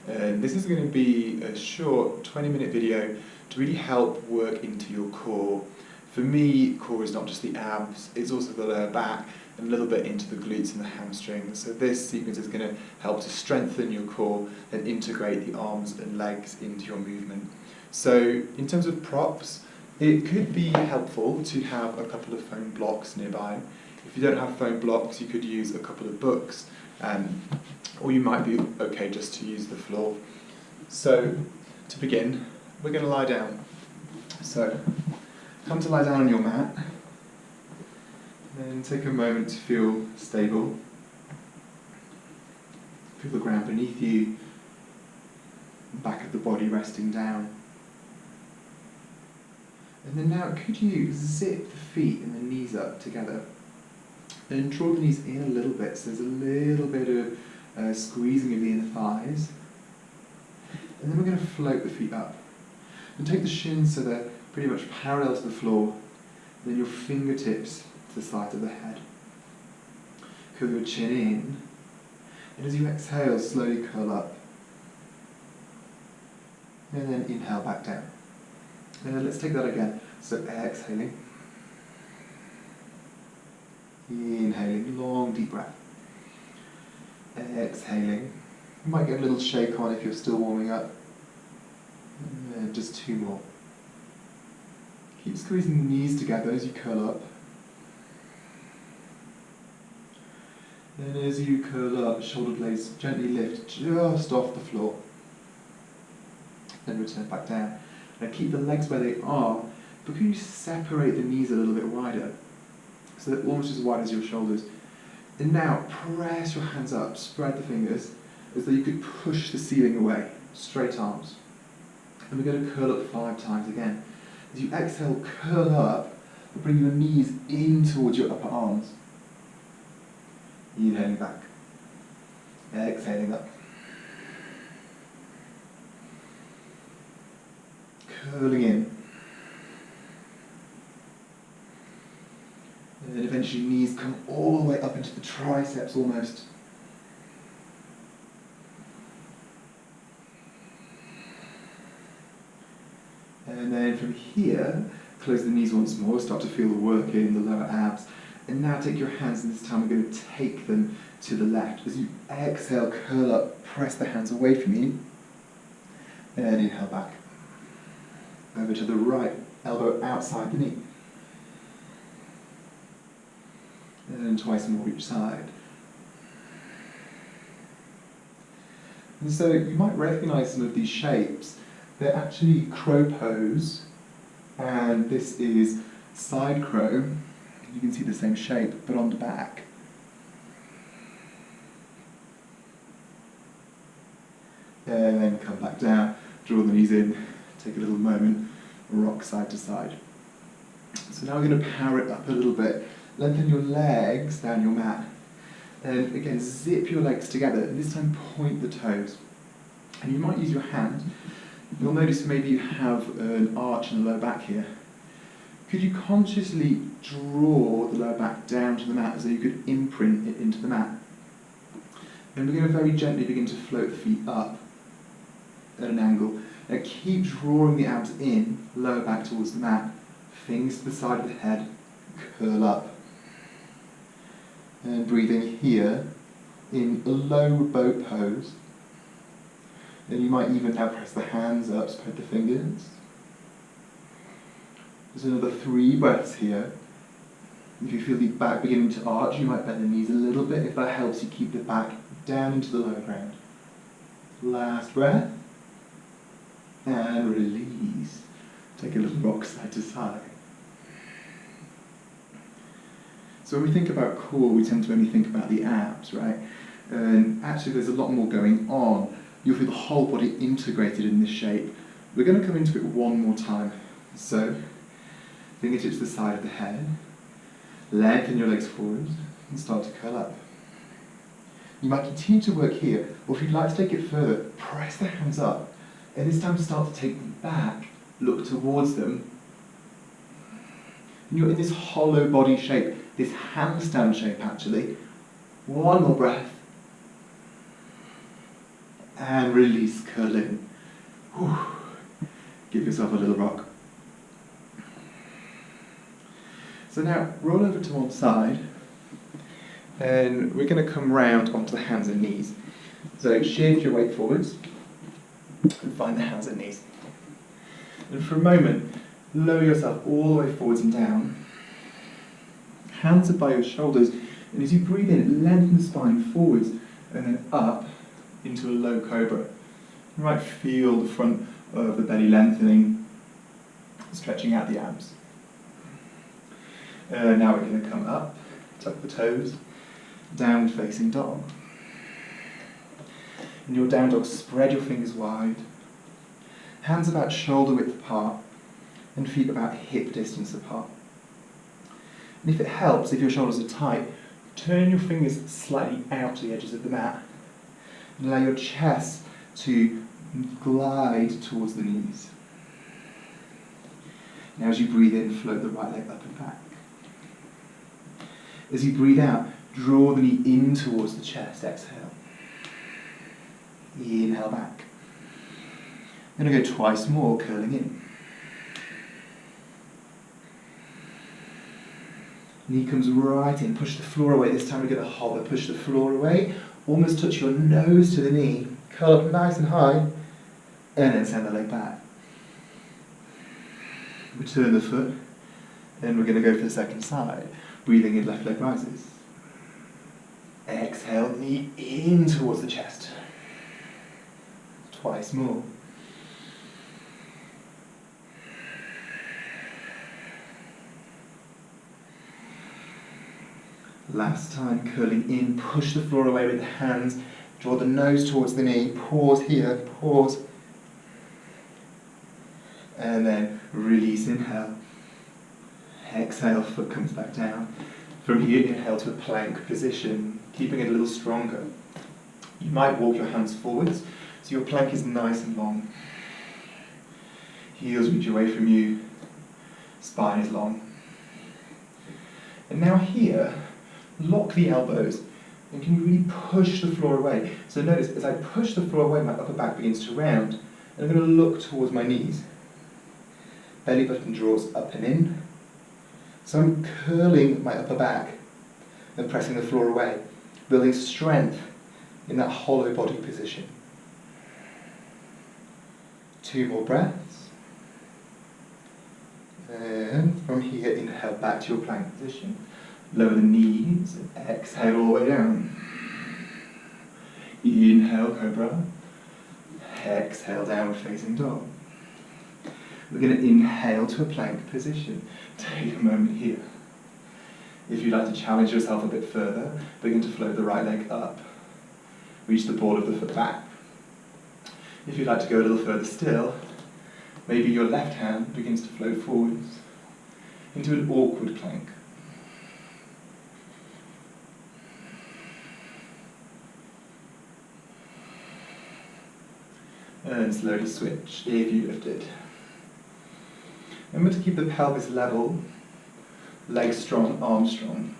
And this is going to be a short 20-minute video to really help work into your core. For me, core is not just the abs, it's also the lower back and a little bit into the glutes and the hamstrings. So this sequence is going to help to strengthen your core and integrate the arms and legs into your movement. So in terms of props, it could be helpful to have a couple of foam blocks nearby. If you don't have foam blocks, you could use a couple of books, or you might be okay just to use the floor. So to begin, we're going to lie down. So come to lie down on your mat, and take a moment to feel stable. Feel the ground beneath you, back of the body resting down. And then now, could you zip the feet and the knees up together? And draw the knees in a little bit, so there's a little bit of squeezing of the inner thighs. And then we're going to float the feet up. And take the shins so they're pretty much parallel to the floor. And then your fingertips to the sides of the head. Curl your chin in. And as you exhale, slowly curl up. And then inhale back down. And then let's take that again. So exhaling. Inhaling, long deep breath. Exhaling. You might get a little shake on if you're still warming up. And just two more. Keep squeezing the knees together as you curl up. And as you curl up, shoulder blades gently lift just off the floor. Then return back down. Now keep the legs where they are, but can you separate the knees a little bit wider? So they're almost as wide as your shoulders. And now press your hands up, spread the fingers, as though you could push the ceiling away. Straight arms. And we're going to curl up 5 times again. As you exhale, curl up, and bring your knees in towards your upper arms. Inhaling back. Exhaling up. Curling in. And then eventually knees come all the way up into the triceps almost. And then from here, close the knees once more, start to feel the work in the lower abs. And now take your hands, and this time we're going to take them to the left. As you exhale, curl up, press the hands away from you. And inhale back. Over to the right, elbow outside the knee. And twice more each side. And so you might recognize some of these shapes. They're actually crow pose, and this is side crow. You can see the same shape, but on the back. And then come back down, draw the knees in, take a little moment, rock side to side. So now we're going to power it up a little bit. Lengthen your legs down your mat. And again, zip your legs together, and this time point the toes. And you might use your hand. You'll notice maybe you have an arch in the lower back here. Could you consciously draw the lower back down to the mat as though you could imprint it into the mat? And we're going to very gently begin to float the feet up at an angle. Now keep drawing the abs in, lower back towards the mat. Fingers to the side of the head, curl up. And breathing here in a low boat pose. Then you might even now press the hands up, spread the fingers. There's another 3 breaths here. If you feel the back beginning to arch, you might bend the knees a little bit. If that helps you keep the back down into the lower ground. Last breath. And release. Take a little rock side to side. So when we think about core, we tend to only think about the abs, right? And actually there's a lot more going on. You'll feel the whole body integrated in this shape. We're going to come into it one more time. So, fingertips to the side of the head. Lengthen your legs forward and start to curl up. You might continue to work here, or if you'd like to take it further, press the hands up. And this time start to take them back, look towards them. And you're in this hollow body shape, this handstand shape actually. One more breath. And release, curl in. Whew. Give yourself a little rock. So now, roll over to one side, and we're going to come round onto the hands and knees. So shift your weight forwards, and find the hands and knees. And for a moment, lower yourself all the way forwards and down. Hands are by your shoulders, and as you breathe in, lengthen the spine forwards, and then up into a low cobra. You might feel the front of the belly lengthening, stretching out the abs. Now we're going to come up, tuck the toes, downward facing dog. In your down dog, spread your fingers wide, hands about shoulder width apart, and feet about hip distance apart. And if it helps, if your shoulders are tight, turn your fingers slightly out to the edges of the mat, and allow your chest to glide towards the knees. Now as you breathe in, float the right leg up and back. As you breathe out, draw the knee in towards the chest, exhale. Inhale back. I'm going to go twice more, curling in. Knee comes right in, push the floor away. This time we're going to hover, push the floor away, almost touch your nose to the knee, curl up nice and high, and then send the leg back. Return the foot, and we're going to go for the second side. Breathing in, left leg rises. Exhale, knee in towards the chest. Twice more. Last time, curling in, push the floor away with the hands, draw the nose towards the knee, pause here, pause, and then release, inhale. Exhale, foot comes back down. From here, inhale to a plank position, keeping it a little stronger. You might walk your hands forwards, so your plank is nice and long. Heels reach away from you, spine is long. And now here, lock the elbows, and can you really push the floor away? So notice, as I push the floor away, my upper back begins to round, and I'm going to look towards my knees. Belly button draws up and in. So I'm curling my upper back and pressing the floor away, building strength in that hollow body position. 2 more breaths. And from here, inhale back to your plank position. Lower the knees, and exhale all the way down. Inhale, cobra. Exhale, downward facing dog. We're going to inhale to a plank position. Take a moment here. If you'd like to challenge yourself a bit further, begin to float the right leg up. Reach the ball of the foot back. If you'd like to go a little further still, maybe your left hand begins to float forwards into an awkward plank. And slowly switch if you lifted. Remember to keep the pelvis level, legs strong, arms strong.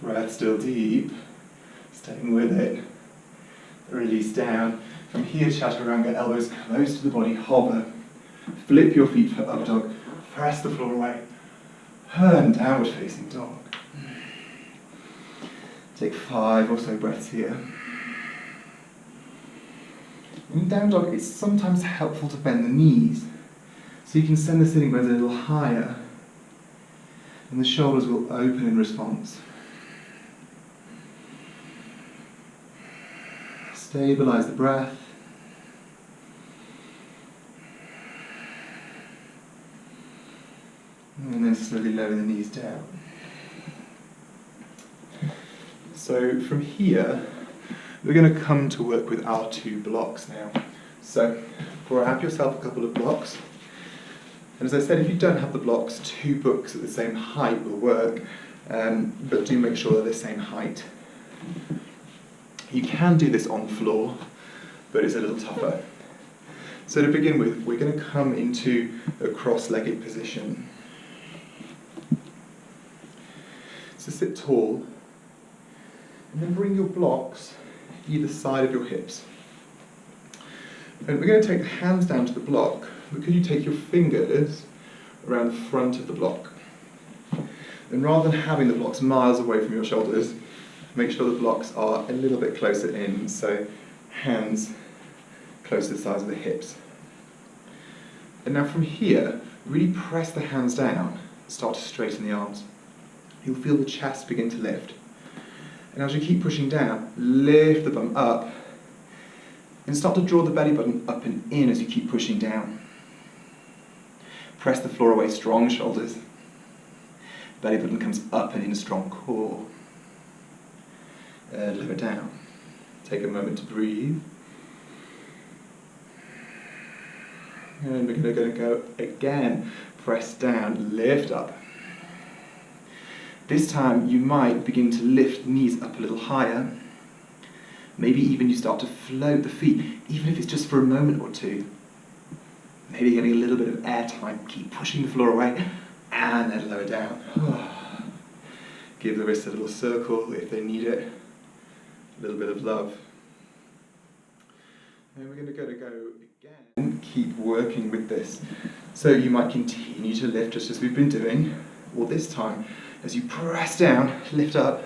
Breath still deep, staying with it. Release down. From here, chaturanga, elbows close to the body, hover. Flip your feet for up dog, press the floor away. And downward facing dog. Take 5 or so breaths here. In down dog, it's sometimes helpful to bend the knees, so you can send the sitting bones a little higher, and the shoulders will open in response. Stabilize the breath. And then slowly lower the knees down. So from here, we're going to come to work with our 2 blocks now. So grab yourself a couple of blocks. And as I said, if you don't have the blocks, 2 books at the same height will work, but do make sure they're the same height. You can do this on the floor, but it's a little tougher. So to begin with, we're going to come into a cross-legged position. So sit tall, and then bring your blocks either side of your hips. And we're going to take the hands down to the block, but could you take your fingers around the front of the block? And rather than having the blocks miles away from your shoulders, make sure the blocks are a little bit closer in, so hands close to the sides of the hips. And now from here, really press the hands down, start to straighten the arms. You'll feel the chest begin to lift. And as you keep pushing down, lift the bum up, and start to draw the belly button up and in as you keep pushing down. Press the floor away, strong shoulders. Belly button comes up and in, a strong core. And lower down. Take a moment to breathe. And we're going to go again. Press down, lift up. This time you might begin to lift knees up a little higher. Maybe even you start to float the feet, even if it's just for a moment or two. Maybe getting a little bit of air time. Keep pushing the floor away and then lower down. Give the wrists a little circle if they need it. A little bit of love. And we're going to go again. Keep working with this. So you might continue to lift just as we've been doing, or this time, as you press down, lift up,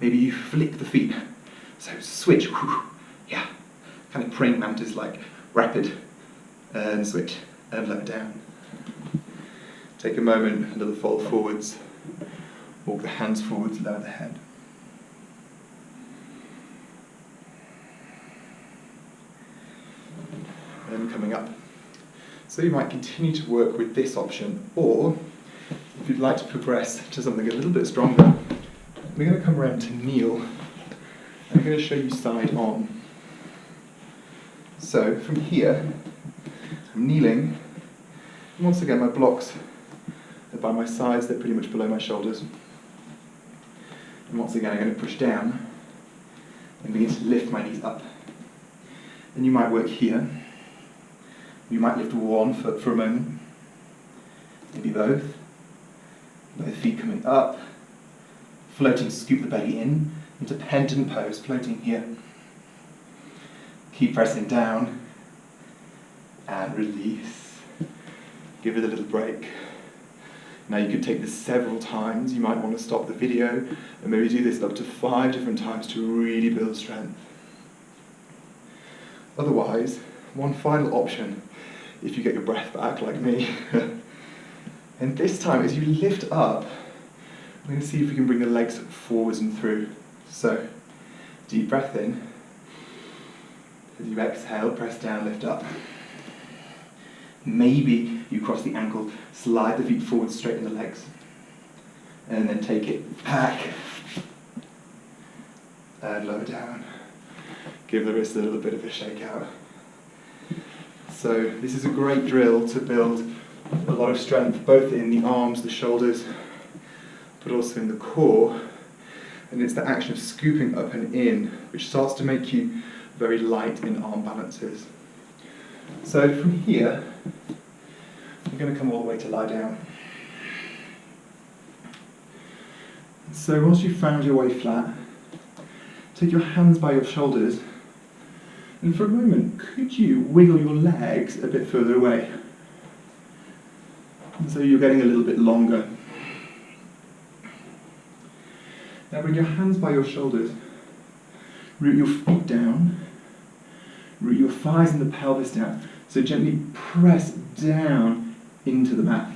maybe you flick the feet. So switch, yeah, kind of praying mantis like, rapid, and switch, and lower down. Take a moment, another fold forwards, walk the hands forwards, lower the head. And coming up. So you might continue to work with this option, or if you'd like to progress to something a little bit stronger, we're going to come around to kneel, and I'm going to show you side on. So from here, I'm kneeling, and once again my blocks are by my sides, they're pretty much below my shoulders. And once again I'm going to push down and begin to lift my knees up. And you might work here. You might lift one foot for a moment, maybe both feet coming up, floating, scoop the belly in, into pendant pose, floating here. Keep pressing down, and release. Give it a little break. Now you could take this several times. You might want to stop the video, and maybe do this up to 5 different times to really build strength. Otherwise, one final option, if you get your breath back like me. And this time, as you lift up, we're going to see if we can bring the legs forwards and through. So, deep breath in. As you exhale, press down, lift up. Maybe you cross the ankle, slide the feet forward, straighten the legs. And then take it back. And lower down. Give the wrist a little bit of a shake out. So this is a great drill to build a lot of strength, both in the arms, the shoulders, but also in the core. And it's the action of scooping up and in, which starts to make you very light in arm balances. So from here, I'm going to come all the way to lie down. So once you've found your way flat, take your hands by your shoulders, and for a moment, could you wiggle your legs a bit further away? And so you're getting a little bit longer. Now bring your hands by your shoulders, root your feet down, root your thighs and the pelvis down. So gently press down into the mat.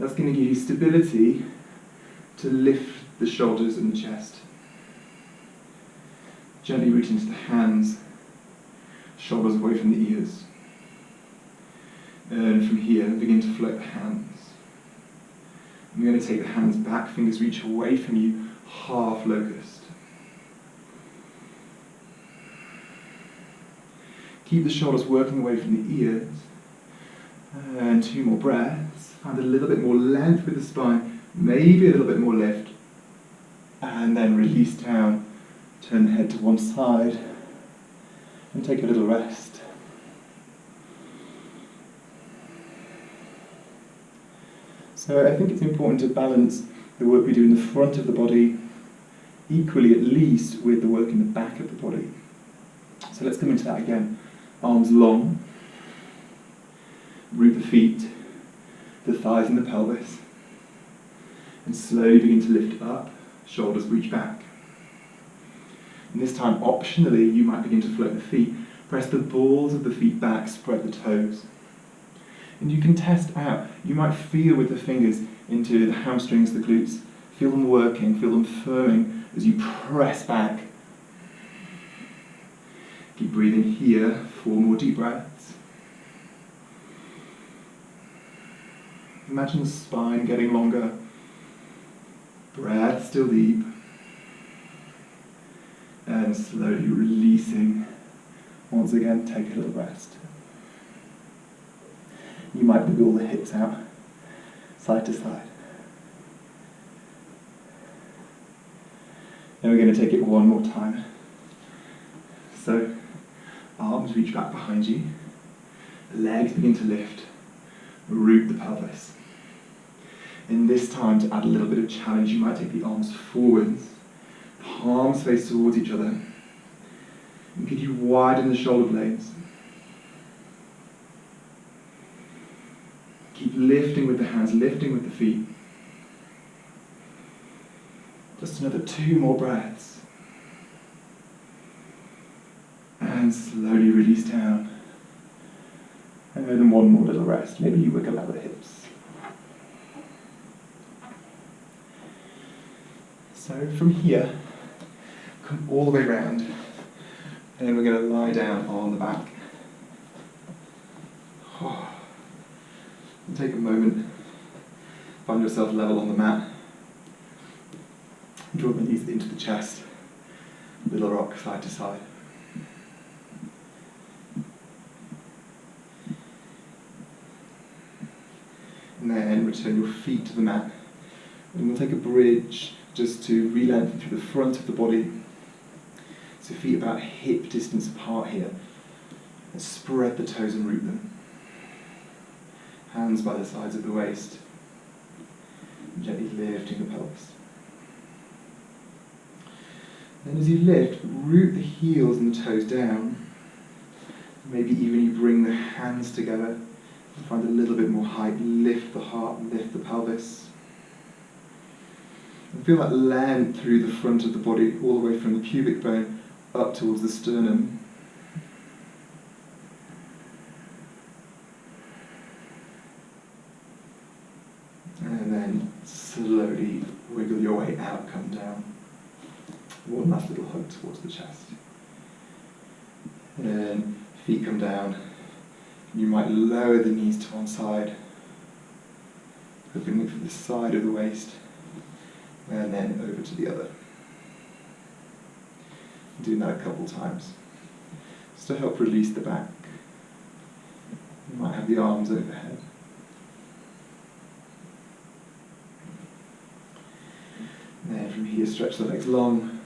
That's going to give you stability to lift the shoulders and the chest. Gently root into the hands, shoulders away from the ears. And from here, begin to float the hands. I'm going to take the hands back, fingers reach away from you, half locust. Keep the shoulders working away from the ears. And 2 more breaths. Find a little bit more length with the spine, maybe a little bit more lift. And then release down. Turn the head to one side and take a little rest. So I think it's important to balance the work we do in the front of the body, equally at least with the work in the back of the body. So let's come into that again. Arms long, root the feet, the thighs and the pelvis, and slowly begin to lift up, shoulders reach back. And this time, optionally, you might begin to float the feet. Press the balls of the feet back, spread the toes. And you can test out. You might feel with the fingers into the hamstrings, the glutes. Feel them working, feel them firming as you press back. Keep breathing here, 4 more deep breaths. Imagine the spine getting longer. Breath still deep. And slowly releasing. Once again, take a little rest. You might wiggle the hips out, side to side. Then we're going to take it one more time. So, arms reach back behind you, legs begin to lift, root the pelvis. And this time, to add a little bit of challenge, you might take the arms forwards, palms face towards each other. And could you widen the shoulder blades? Keep lifting with the hands, lifting with the feet. Just another 2 more breaths. And slowly release down. And then 1 more little rest. Maybe you wiggle out the hips. So from here, come all the way round. And then we're going to lie down on the back. And take a moment, find yourself level on the mat. Draw the knees into the chest, little rock side to side. And then return your feet to the mat. And we'll take a bridge just to re-lengthen through the front of the body. So feet about hip distance apart here. And spread the toes and root them. Hands by the sides of the waist. And gently lifting the pelvis. Then as you lift, root the heels and the toes down. Maybe even you bring the hands together and find a little bit more height. Lift the heart, lift the pelvis. And feel that length through the front of the body, all the way from the pubic bone up towards the sternum. And then slowly wiggle your way out, come down. One last little hug towards the chest. And then feet come down. You might lower the knees to one side, opening for the side of the waist, and then over to the other. Doing that a couple times. Just to help release the back. You might have the arms overhead. And then from here, stretch the legs long.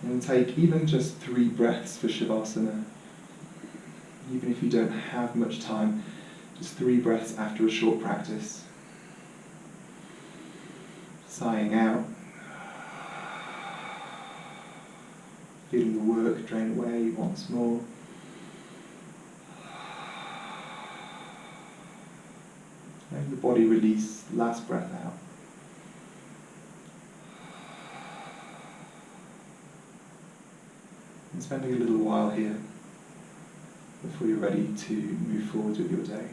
And take even just 3 breaths for Shavasana. Even if you don't have much time, just 3 breaths after a short practice. Sighing out. Feeling the work drain away once more. Letting the body release, last breath out. And spending a little while here before you're ready to move forward with your day.